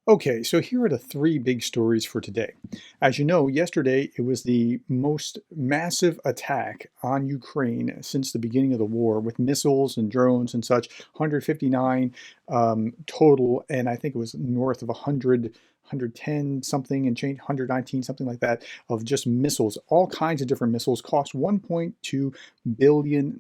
Okay, so here are the three big stories for today. As you know, yesterday it was the most massive attack on Ukraine since the beginning of the war with missiles and drones and such, 159 total, and I think it was north of 100, 110 something and change, 119, something like that, of just missiles. All kinds of different missiles cost $1.2 billion.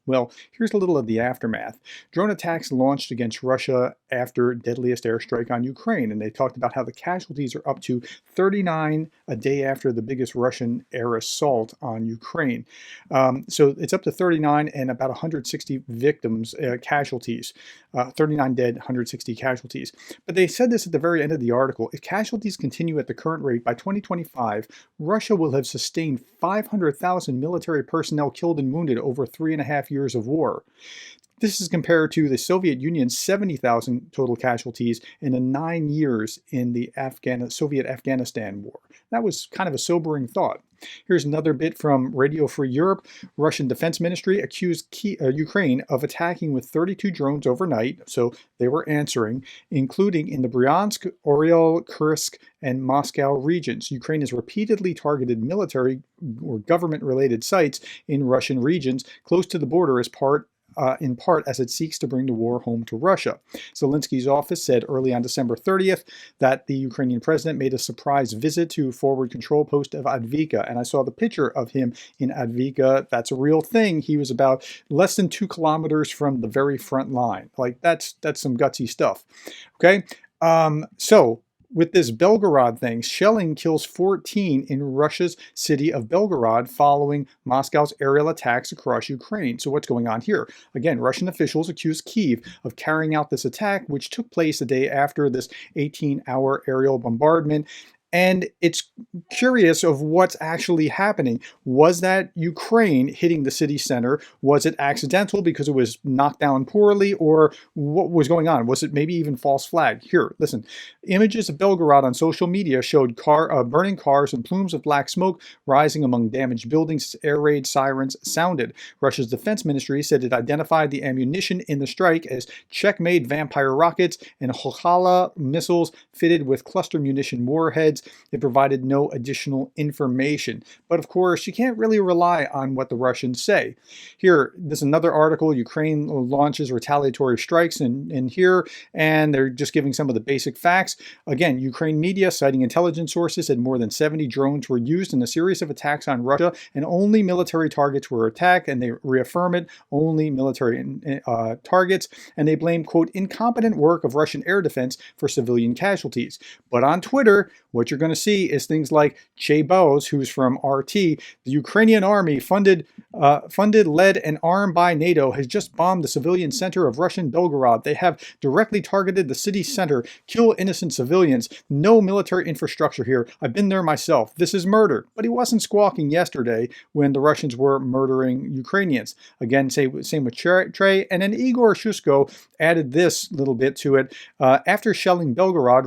Well, here's a little of the aftermath. Drone attacks launched against Russia after deadliest airstrike on Ukraine, and they talked about how the casualties are up to 39 a day after the biggest Russian air assault on Ukraine. So it's up to 39 and about 160 victims, casualties, 39 dead, 160 casualties. But they said this at the very end of the article. If casualties continue at the current rate, by 2025, Russia will have sustained 500,000 military personnel killed and wounded over 3.5 years of war. This is compared to the Soviet Union's 70,000 total casualties in the 9 years in the Soviet-Afghanistan war. That was kind of a sobering thought. Here's another bit from Radio Free Europe. Russian Defense Ministry accused Ukraine of attacking with 32 drones overnight, so they were answering, including in the Bryansk, Oryol, Kursk, and Moscow regions. Ukraine has repeatedly targeted military or government-related sites in Russian regions close to the border in part as it seeks to bring the war home to Russia. Zelensky's office said early on December 30th that the Ukrainian president made a surprise visit to forward control post of Advika, and I saw the picture of him in Advika. That's a real thing. He was about less than 2 kilometers from the very front line. Like that's some gutsy stuff. Okay, so with this Belgorod thing, shelling kills 14 in Russia's city of Belgorod following Moscow's aerial attacks across Ukraine. So what's going on here? Again, Russian officials accuse Kyiv of carrying out this attack, which took place the day after this 18-hour aerial bombardment. And it's curious of what's actually happening. Was that Ukraine hitting the city center? Was it accidental because it was knocked down poorly? Or what was going on? Was it maybe even false flag? Here, listen. Images of Belgorod on social media showed burning cars and plumes of black smoke rising among damaged buildings. Air raid sirens sounded. Russia's defense ministry said it identified the ammunition in the strike as Czech-made Vampire rockets and Hokhala missiles fitted with cluster munition warheads. It provided no additional information. But of course, you can't really rely on what the Russians say. Here, there's another article. Ukraine launches retaliatory strikes in here, and they're just giving some of the basic facts. Again, Ukraine media, citing intelligence sources, said more than 70 drones were used in a series of attacks on Russia, and only military targets were attacked, and they reaffirm it, only military targets, and they blame, quote, incompetent work of Russian air defense for civilian casualties. But on Twitter, what you're going to see is things like Che Bose, who's from RT, the Ukrainian army funded, led, and armed by NATO, has just bombed the civilian center of Russian Belgorod. They have directly targeted the city center, kill innocent civilians. No military infrastructure here. I've been there myself. This is murder. But he wasn't squawking yesterday when the Russians were murdering Ukrainians. Again, same with Trey. And then Igor Shushko added this little bit to it. After shelling Belgorod,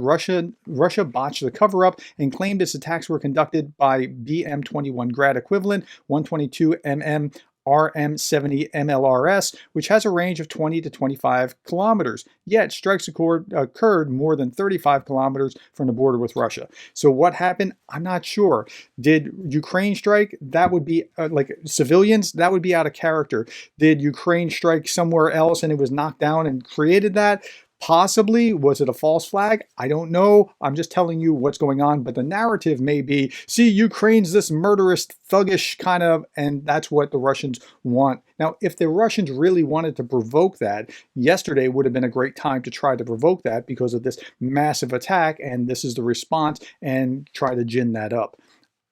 Russia botched the cover-up and claimed its attacks were conducted by BM-21 Grad equivalent, 122 mm RM-70 MLRS, which has a range of 20 to 25 kilometers. Yet strikes occurred more than 35 kilometers from the border with Russia. So what happened? I'm not sure. Did Ukraine strike? That would be like civilians. That would be out of character. Did Ukraine strike somewhere else and it was knocked down and created that? Possibly. Was it a false flag? I don't know. I'm just telling you what's going on. But the narrative may be, see, Ukraine's this murderous, thuggish kind of, and that's what the Russians want. Now, if the Russians really wanted to provoke that, yesterday would have been a great time to try to provoke that because of this massive attack, and this is the response, and try to gin that up.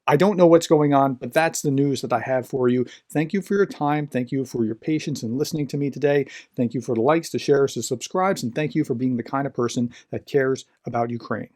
I don't know what's going on, but that's the news that I have for you. Thank you for your time. Thank you for your patience in listening to me today. Thank you for the likes, the shares, the subscribes, and thank you for being the kind of person that cares about Ukraine.